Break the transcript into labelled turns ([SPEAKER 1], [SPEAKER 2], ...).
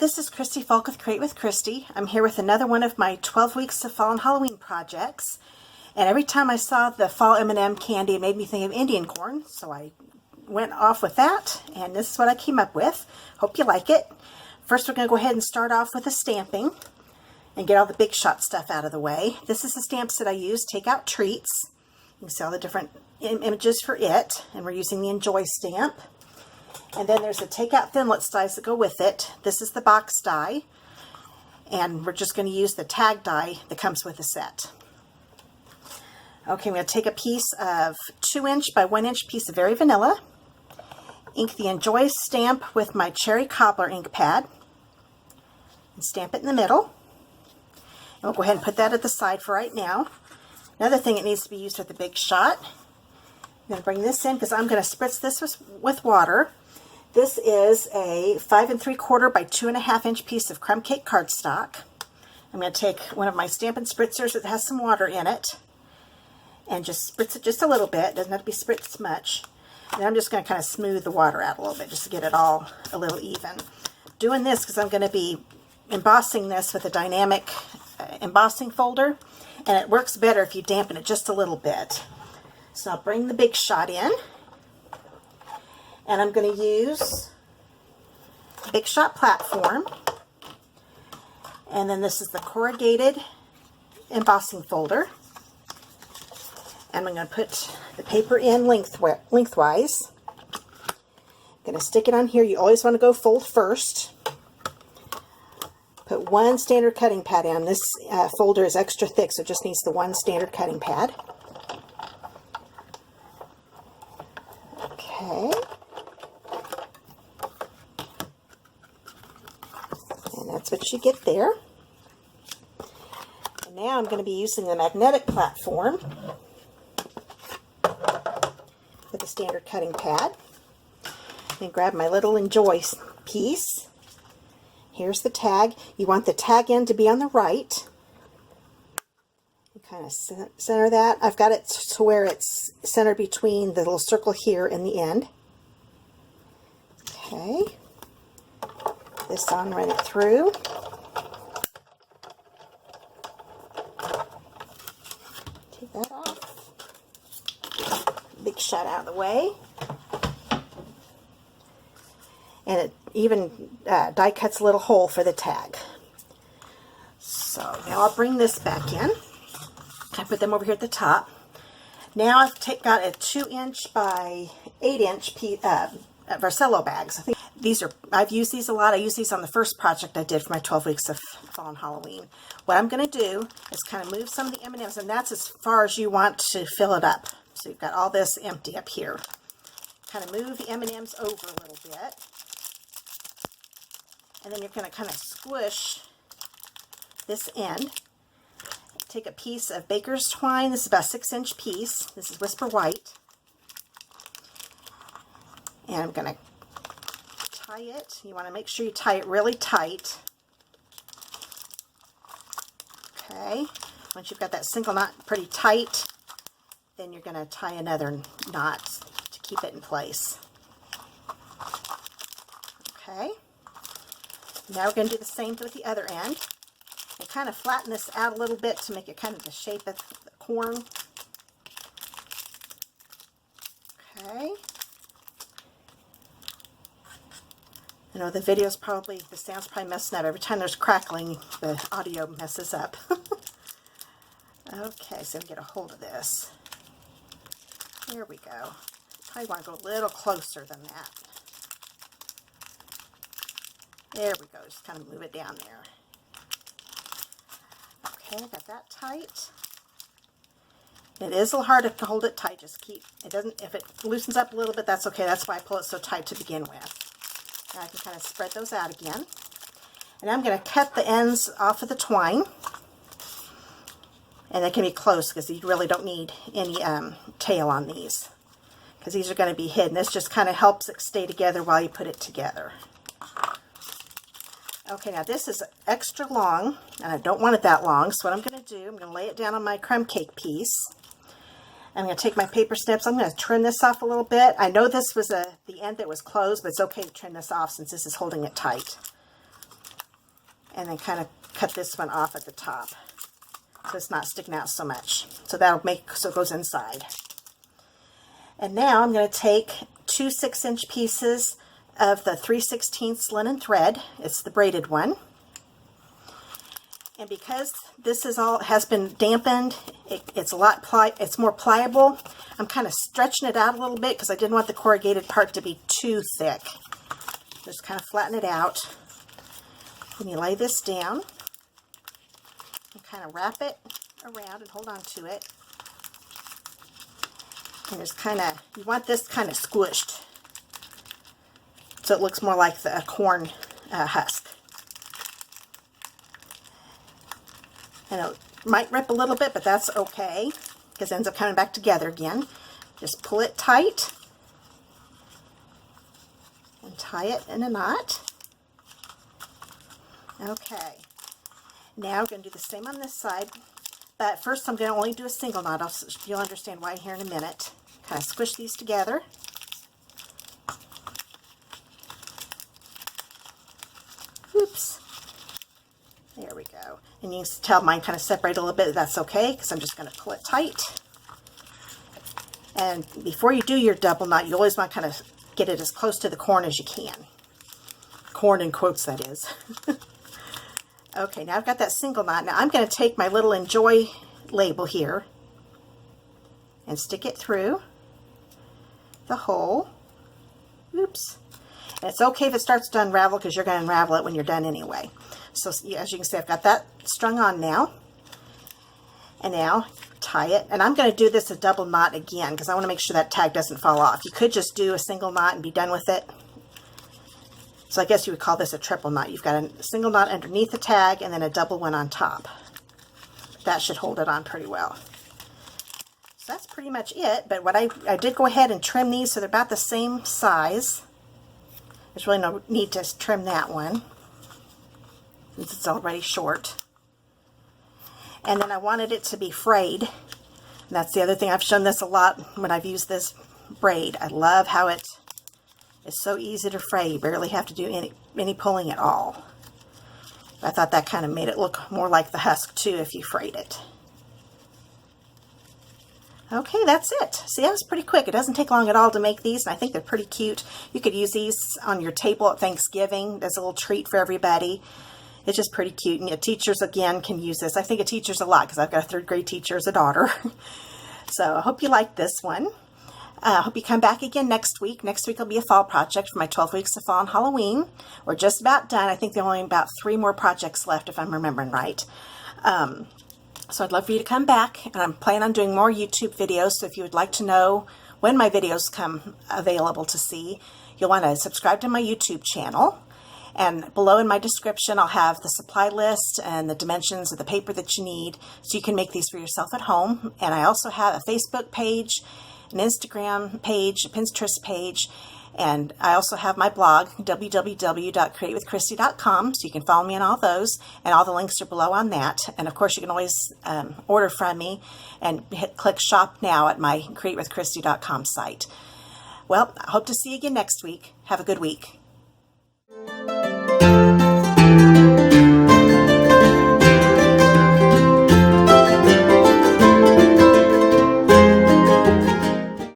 [SPEAKER 1] this is Christy Fulk with Create with Christy. I'm here with another one of my 12 weeks of fall and Halloween projects. And every time I saw the fall M&M candy, it made me think of Indian corn. So I went off with that, and this is what I came up with. Hope you like it. First, we're going to go ahead and start off with the stamping and get all the big shot stuff out of the way. This is the stamps that I use, Takeout Treats. You can see all the different images for it, and we're using the Enjoy stamp. And then there's the Takeout Thinlits dies that go with it. This is the box die, and we're just going to use the tag die that comes with the set. Okay, I'm going to take a piece of 2" by 1" piece of Very Vanilla, ink the Enjoy stamp with my Cherry Cobbler ink pad, and stamp it in the middle. And we'll go ahead and put that at the side for right now. Another thing that needs to be used with the big shot. I'm going to bring this in because I'm going to spritz this with water. This is a 5 3/4 by 2.5" piece of crumb cake cardstock. I'm going to take one of my Stampin Spritzers that has some water in it and just spritz it just a little bit. It doesn't have to be spritzed much. And I'm just going to kind of smooth the water out a little bit just to get it all a little even. Doing this because I'm going to be embossing this with a dynamic embossing folder, and it works better if you dampen it just a little bit. So I'll bring the big shot in. And I'm going to use Big Shot Platform. And then this is the Corrugated embossing folder. And I'm going to put the paper in lengthwise. I'm going to stick it on here. You always want to go fold first. Put one standard cutting pad in. This folder is extra thick, so it just needs the one standard cutting pad. Okay. That's what you get there. And now I'm going to be using the magnetic platform with a standard cutting pad. And grab my little Enjoy piece. Here's the tag. You want the tag end to be on the right. You kind of center that. I've got it to where it's centered between the little circle here and the end. Okay. This on, run it through. Take that off. Big shot out of the way. And it even die cuts a little hole for the tag. So now I'll bring this back in. I put them over here at the top. Now I've got a 2" by 8" piece Cellophane Bags. I think I've used these a lot. I used these on the first project I did for my 12 weeks of fall and Halloween. What I'm going to do is kind of move some of the M&Ms, and that's as far as you want to fill it up. So you've got all this empty up here. Kind of move the M&Ms over a little bit. And then you're going to kind of squish this end. Take a piece of Baker's Twine. This is about a 6" piece. This is Whisper White. And I'm going to tie it. You want to make sure you tie it really tight. Okay. Once you've got that single knot pretty tight, then you're going to tie another knot to keep it in place. Okay. Now we're going to do the same with the other end. And kind of flatten this out a little bit to make it kind of the shape of the corn. Okay. I know the video's probably, the sound's probably messing up. Every time there's crackling, the audio messes up. Okay, so we get a hold of this. There we go. Probably want to go a little closer than that. There we go. Just kind of move it down there. Okay, got that tight. It is a little hard to hold it tight. Just keep, it doesn't, if it loosens up a little bit, that's okay. That's why I pull it so tight to begin with. Now I can kind of spread those out again. And I'm going to cut the ends off of the twine. And they can be close because you really don't need any tail on these, because these are going to be hidden. This just kind of helps it stay together while you put it together. Okay, now this is extra long, and I don't want it that long, so what I'm going to do, I'm going to lay it down on my crumb cake piece. I'm going to take my paper snips. I'm going to trim this off a little bit. I know this was the end that was closed, but it's okay to trim this off since this is holding it tight. and then kind of cut this one off at the top so it's not sticking out so much. So that'll make so it goes inside. And now I'm going to take 2 6-inch pieces of the 3/16 linen thread. It's the braided one. And because this is all has been dampened, it's more pliable. I'm kind of stretching it out a little bit because I didn't want the corrugated part to be too thick. Just kind of flatten it out. When you lay this down, and kind of wrap it around and hold on to it. And just kind of, you want this kind of squished so it looks more like a corn husk. And it might rip a little bit, but that's okay because it ends up coming back together again. Just pull it tight and tie it in a knot. Okay, now we're going to do the same on this side, but first I'm going to only do a single knot. You'll understand why here in a minute. Kind of squish these together. Oops. There we go. And you can tell mine kind of separate a little bit. That's okay because I'm just going to pull it tight. And before you do your double knot, you always want to kind of get it as close to the corn as you can. Corn in quotes, that is. Okay, now I've got that single knot. Now I'm going to take my little Enjoy label here and stick it through the hole. Oops. And it's okay if it starts to unravel because you're going to unravel it when you're done anyway. So as you can see, I've got that strung on now. And now tie it. And I'm going to do this a double knot again because I want to make sure that tag doesn't fall off. You could just do a single knot and be done with it. So I guess you would call this a triple knot. You've got a single knot underneath the tag and then a double one on top. That should hold it on pretty well. So that's pretty much it. But what I did go ahead and trim these so they're about the same size. There's really no need to trim that one since it's already short. And then I wanted it to be frayed. And that's the other thing. I've shown this a lot when I've used this braid. I love how it is so easy to fray. You barely have to do any pulling at all. I thought that kind of made it look more like the husk too if you frayed it. Okay, that's it. See, that was pretty quick. It doesn't take long at all to make these, and I think they're pretty cute. You could use these on your table at Thanksgiving as a little treat for everybody. It's just pretty cute, and teachers, again, can use this. I think of teachers a lot because I've got a 3rd grade teacher as a daughter. So I hope you like this one. I hope you come back again next week. Next week will be a fall project for my 12 weeks of fall and Halloween. We're just about done. I think there are only about 3 more projects left if I'm remembering right. So I'd love for you to come back, and I'm planning on doing more YouTube videos, so if you would like to know when my videos come available to see, you'll want to subscribe to my YouTube channel. And below in my description, I'll have the supply list and the dimensions of the paper that you need, so you can make these for yourself at home. And I also have a Facebook page, an Instagram page, a Pinterest page, and I also have my blog, www.createwithchristy.com, so you can follow me on all those, and all the links are below on that. And of course, you can always order from me and click Shop Now at my createwithchristy.com site. Well, I hope to see you again next week. Have a good week.